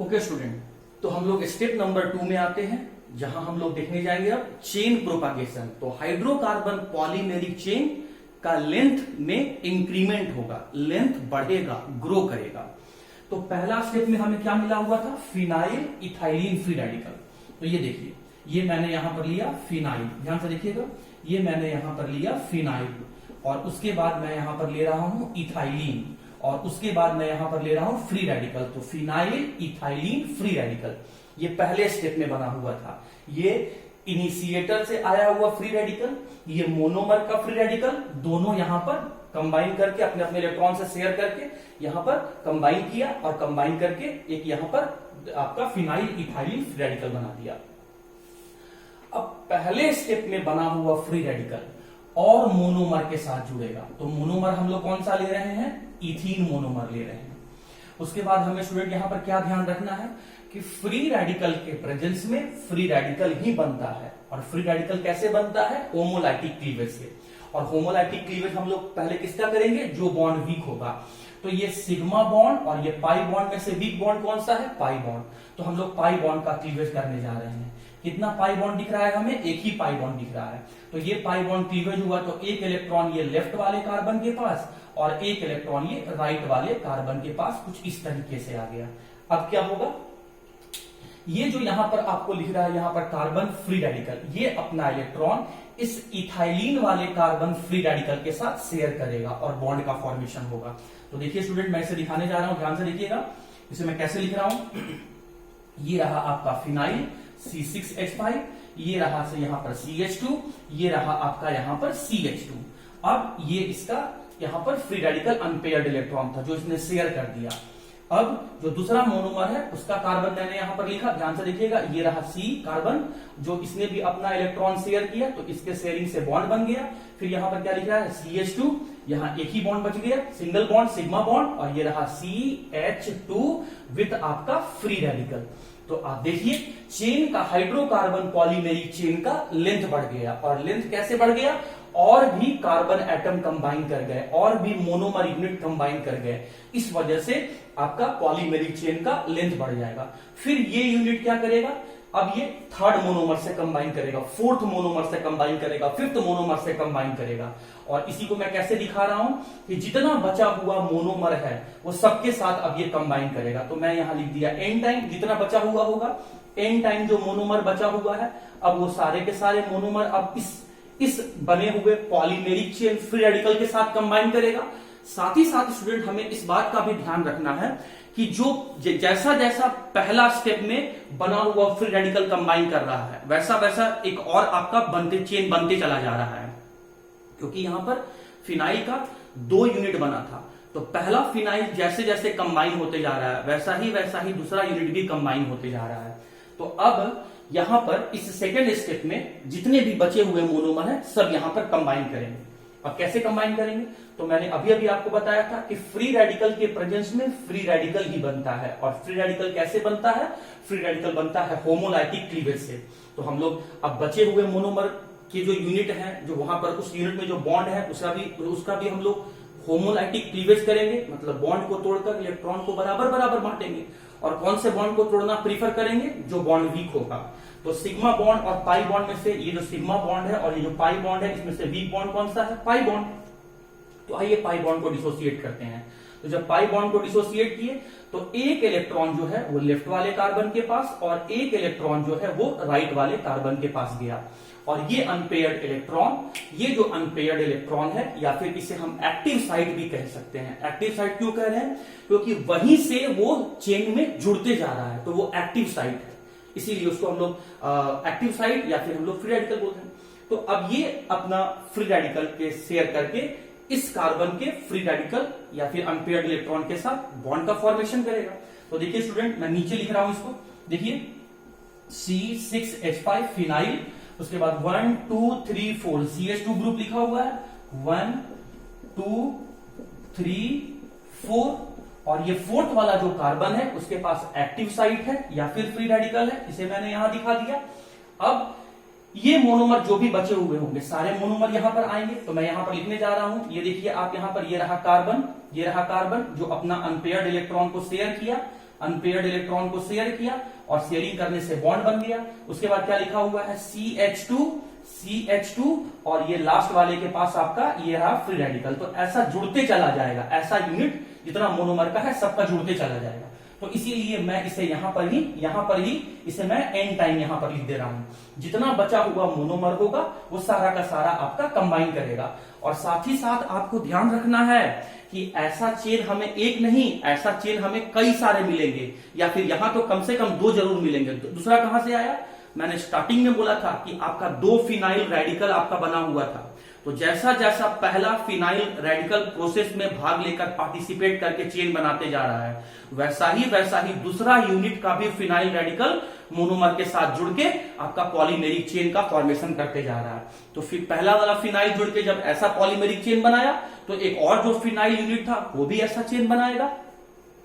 Okay student, तो हम लोग स्टेप नंबर 2 में आते हैं, जहां हम लोग देखने जाएंगे अब चेन प्रोपागेशन। तो हाइड्रोकार्बन पॉलीमेरिक चेन का लेंथ में इंक्रीमेंट होगा, लेंथ बढ़ेगा, ग्रो करेगा। तो पहला स्टेप में हमें क्या मिला हुआ था? Phenyl ethylene free radical. तो ये देखिए, ये मैंने यहां पर लिया फिनाइल, ध्यान से देखिएगा, ये मैंने यहां पर लिया फिनाइल, और उसके बाद मैं यहां पर ले रहा हूं इथाइलिन, और उसके बाद मैं यहां पर ले रहा हूं फ्री रेडिकल। तो फिनाइल इथाइलिन फ्री रेडिकल ये पहले स्टेप में बना हुआ था। ये इनिशिएटर से आया हुआ फ्री रेडिकल, ये मोनोमर का फ्री रेडिकल, दोनों यहां पर कंबाइन करके अपने अपने इलेक्ट्रॉन से शेयर करके यहां पर कंबाइन किया, और कंबाइन करके एक यहां पर आपका फिनाइल इथाइलिन फ्री रेडिकल बना दिया। अब पहले स्टेप में बना हुआ फ्री रेडिकल और मोनोमर के साथ जुड़ेगा। तो मोनोमर हम लोग कौन सा ले रहे हैं? इथीन मोनोमर ले रहे हैं। उसके बाद हमें स्टूडेंट यहां पर क्या ध्यान रखना है कि फ्री रेडिकल के प्रेजेंस में फ्री रेडिकल ही बनता है। और फ्री रेडिकल कैसे बनता है? होमोलाइटिक क्लीवेज से। और होमोलाइटिक क्लीवेज हम लोग पहले किसका करेंगे? जो बॉन्ड वीक होगा। तो ये सिग्मा बॉन्ड और ये पाई बॉन्ड में से वीक बॉन्ड कौन सा है? Pi bond. तो हम लोग पाई बॉन्ड का क्लीवेज करने जा रहे हैं। कितना पाई बॉन्ड दिख रहा है हमें? एक ही पाई बॉन्ड दिख रहा है। तो ये पाई बॉन्ड क्लीवेज हुआ, तो एक इलेक्ट्रॉन ये लेफ्ट वाले कार्बन के पास और एक इलेक्ट्रॉन ये राइट वाले कार्बन के पास, कुछ इस तरीके से आ गया। अब क्या होगा? ये जो यहां पर आपको लिख रहा है, यहां पर कार्बन फ्री रेडिकल, ये अपना इलेक्ट्रॉन इस इथाइलिन वाले कार्बन फ्री रेडिकल के साथ शेयर करेगा और बॉन्ड का फॉर्मेशन होगा। तो देखिए स्टूडेंट, मैं इसे दिखाने जा रहा हूं, ध्यान से देखिएगा। इसे मैं कैसे लिख रहा हूं? ये रहा आपका फिनाइल C6H5, ये रहा से यहां पर CH2, ये रहा आपका यहां पर CH2। अब ये इसका यहां पर फ्री रेडिकल अनपेयर्ड इलेक्ट्रॉन था जो इसने शेयर कर दिया। अब जो दूसरा मोनोमर है उसका कार्बन मैंने यहां पर लिखा, ध्यान से देखिएगा, ये रहा C कार्बन, जो इसने भी अपना इलेक्ट्रॉन शेयर किया, तो इसके शेयरिंग से बॉन्ड बन गया। फिर यहां पर क्या लिखा है? CH2, यहां एक ही बॉन्ड बच गया, सिंगल बॉन्ड सिग्मा बॉन्ड, और ये रहा CH2 विथ आपका फ्री रेडिकल। तो आप देखिए, चेन का हाइड्रोकार्बन पॉलीमेरिक चेन का लेंथ बढ़ गया। और लेंथ कैसे बढ़ गया? और भी कार्बन एटम कंबाइन कर गए, और भी मोनोमर यूनिट कंबाइन कर गए। इस वजह से आपका पॉलीमेरिक चेन का लेंथ बढ़ जाएगा। फिर ये यूनिट क्या करेगा? अब ये थर्ड मोनोमर से कंबाइन करेगा, फोर्थ मोनोमर से कंबाइन करेगा, फिफ्थ मोनोमर से कंबाइन करेगा। और इसी को मैं कैसे दिखा रहा हूं कि जितना बचा हुआ मोनोमर है वो सबके साथ अब ये कंबाइन करेगा। तो मैं यहां लिख दिया एन टाइम, जितना बचा हुआ होगा, एन टाइम जो मोनोमर बचा हुआ है, अब वो सारे के सारे मोनोमर अब इस बने हुए पॉलीमेरिक चेन फ्री रेडिकल के साथ कंबाइन करेगा। साथ ही साथ स्टूडेंट हमें इस बात का भी ध्यान रखना है कि जो जैसा जैसा पहला स्टेप में बना हुआ फ्री रेडिकल कंबाइन कर रहा है, वैसा वैसा एक और आपका चेन बनते चला जा रहा है। क्योंकि यहां पर फिनाइल का 2 यूनिट बना था, तो पहला फिनाइल जैसे जैसे कंबाइन होते जा रहा है, वैसा ही दूसरा यूनिट भी कंबाइन होते जा रहा है। तो अब यहां पर इस सेकेंड स्टेप में जितने भी बचे हुए मोनोमर हैं सब यहां पर कंबाइन करेंगे। अब कैसे कंबाइन करेंगे? तो मैंने अभी अभी आपको बताया था कि फ्री रेडिकल के प्रेजेंस में फ्री रेडिकल ही बनता है। और फ्री रेडिकल कैसे बनता है? फ्री रेडिकल बनता है होमोलाइटिक क्लीवेज से। तो हम लोग अब बचे हुए मोनोमर के जो यूनिट है, जो वहां पर उस यूनिट में जो बॉन्ड है उसका भी हम लोग होमोलाइटिक क्लीवेज करेंगे, मतलब बॉन्ड को तोड़कर इलेक्ट्रॉन को बराबर बराबर बांटेंगे। और कौन से बॉन्ड को तोड़ना प्रीफर करेंगे? जो बॉन्ड वीक होगा। तो सिग्मा बॉन्ड और पाई बॉन्ड में से ये जो सिग्मा बॉन्ड है और ये जो पाई बॉन्ड है, इसमें से वीक बॉन्ड कौन सा है? Pi bond. तो आइए पाई बॉन्ड को डिसोसिएट करते हैं। तो जब पाई बॉन्ड को डिसोसिएट किए तो एक इलेक्ट्रॉन जो है वो लेफ्ट वाले कार्बन के पास और एक इलेक्ट्रॉन जो है वो राइट वाले कार्बन के पास गया। और ये अनपेयर्ड इलेक्ट्रॉन, ये जो अनपेयर्ड इलेक्ट्रॉन है, या फिर इसे हम एक्टिव साइट भी कह सकते हैं। एक्टिव साइट क्यों कह रहे हैं? क्योंकि वहीं से वो चेन में जुड़ते जा रहा है, तो वो एक्टिव साइट है, इसीलिए उसको हम लोग एक्टिव साइट या फिर हम लोग फ्री रेडिकल बोलते हैं। तो अब ये अपना फ्री रेडिकल के शेयर करके इस कार्बन के फ्री रेडिकल या फिर अनपेयर्ड इलेक्ट्रॉन के साथ बॉन्ड का फॉर्मेशन करेगा। तो देखिए स्टूडेंट, मैं नीचे लिख रहा हूं इसको, देखिए C6H5 फिनाइल, उसके बाद 1 2 3 4 CH2 ग्रुप लिखा हुआ है, 1 2 3 4, और ये फोर्थ वाला जो कार्बन है उसके पास एक्टिव साइट है या फिर फ्री रेडिकल है, इसे मैंने यहां दिखा दिया। अब ये मोनोमर जो भी बचे हुए होंगे सारे मोनोमर यहां पर आएंगे। तो मैं यहां पर लिखने जा रहा हूं, ये देखिए आप यहां पर, ये रहा कार्बन जो अपना अनपेयर्ड इलेक्ट्रॉन को शेयर किया, अनपेयर्ड इलेक्ट्रॉन को शेयर किया और शेयरिंग करने से बॉन्ड बन गया। उसके बाद क्या लिखा हुआ है, CH2 और ये लास्ट वाले के पास आपका ये रहा फ्री रेडिकल। तो ऐसा जुड़ते चला जाएगा, ऐसा यूनिट जितना मोनोमर का है सबका जुड़ते चला जाएगा। तो इसीलिए मैं इसे यहां पर ही इसे मैं एन टाइम यहां पर लिख दे रहा हूं। जितना बचा हुआ मोनोमर होगा वो सारा का सारा आपका कंबाइन करेगा। और साथ ही साथ आपको ध्यान रखना है कि ऐसा चेन हमें एक नहीं, ऐसा चेन हमें कई सारे मिलेंगे, या फिर यहां तो कम से कम 2 जरूर मिलेंगे। दूसरा कहां से आया, मैंने स्टार्टिंग में बोला था कि आपका 2 फिनाइल रेडिकल आपका बना हुआ था। तो जैसा जैसा पहला फिनाइल रेडिकल प्रोसेस में भाग लेकर पार्टिसिपेट करके चेन बनाते जा रहा है, वैसा ही दूसरा यूनिट का भी फिनाइल रेडिकल मोनोमर के साथ जुड़ के आपका पॉलीमेरिक चेन का फॉर्मेशन करते जा रहा है। तो फिर पहला वाला फिनाइल जुड़ के जब ऐसा पॉलीमेरिक चेन बनाया तो एक और जो फिनाइल यूनिट था वो भी ऐसा चेन बनाएगा।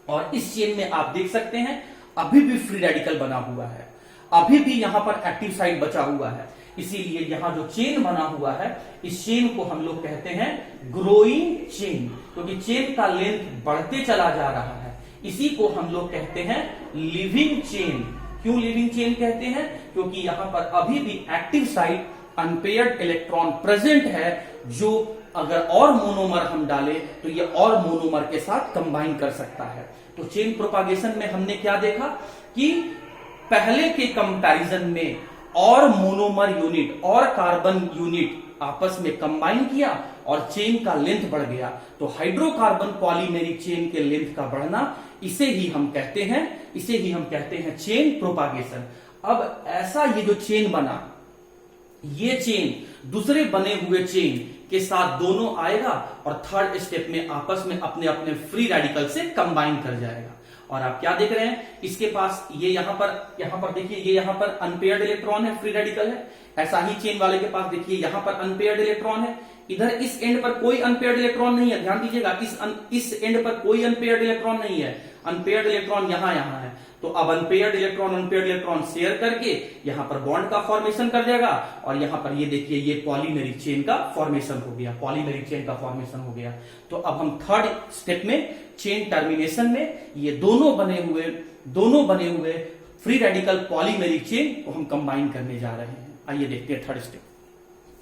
और इस चेन में आप देख सकते हैं अभी भी फ्री रेडिकल बना हुआ है, अभी भी यहां पर एक्टिव साइड बचा हुआ है। इसीलिए यहां जो चेन बना हुआ है इस चेन को हम लोग कहते हैं ग्रोइंग चेन, क्योंकि चेन का लेंथ बढ़ते चला जा रहा है। इसी को हम लोग कहते हैं लिविंग चेन। क्यों लिविंग चेन कहते हैं, क्योंकि यहां पर अभी भी active side unpaired electron present है, जो अगर और मोनोमर हम डालें तो ये और मोनोमर के साथ कंबाइन कर सकता है। तो चेन प्रोपागेशन में हमने क्या देखा कि पहले के कंपैरिजन में और मोनोमर यूनिट और कार्बन यूनिट आपस में कंबाइन किया और चेन का लेंथ बढ़ गया। तो हाइड्रोकार्बन पॉलीमेरिक चेन के लेंथ का बढ़ना, इसे ही हम कहते हैं चेन प्रोपागेशन। अब ऐसा ये जो चेन बना, ये चेन दूसरे बने हुए चेन के साथ दोनों आएगा और थर्ड स्टेप में आपस में अपने अपने फ्री रेडिकल से कंबाइन कर जाएगा। और आप क्या देख रहे हैं, इसके पास ये यहां पर देखिए, ये यहां पर अनपेयर्ड इलेक्ट्रॉन है, फ्री रेडिकल है। ऐसा ही चेन वाले के पास देखिए यहां पर अनपेयर्ड इलेक्ट्रॉन है, इधर इस एंड पर कोई अनपेयर्ड इलेक्ट्रॉन नहीं है। ध्यान दीजिएगा, इस एंड पर कोई अनपेयर्ड इलेक्ट्रॉन नहीं है, अनपेयर्ड इलेक्ट्रॉन यहां है। तो अब अनपेयर्ड इलेक्ट्रॉन शेयर करके यहां पर बॉन्ड का फॉर्मेशन कर जाएगा और यहां पर ये देखिए ये पॉलीमेरिक चेन का फॉर्मेशन हो गया। तो अब हम थर्ड स्टेप में चेन टर्मिनेशन में ये दोनों बने हुए फ्री रेडिकल पॉलीमेरिक चेन को हम कंबाइन करने जा रहे हैं। आइए देखते हैं थर्ड स्टेप।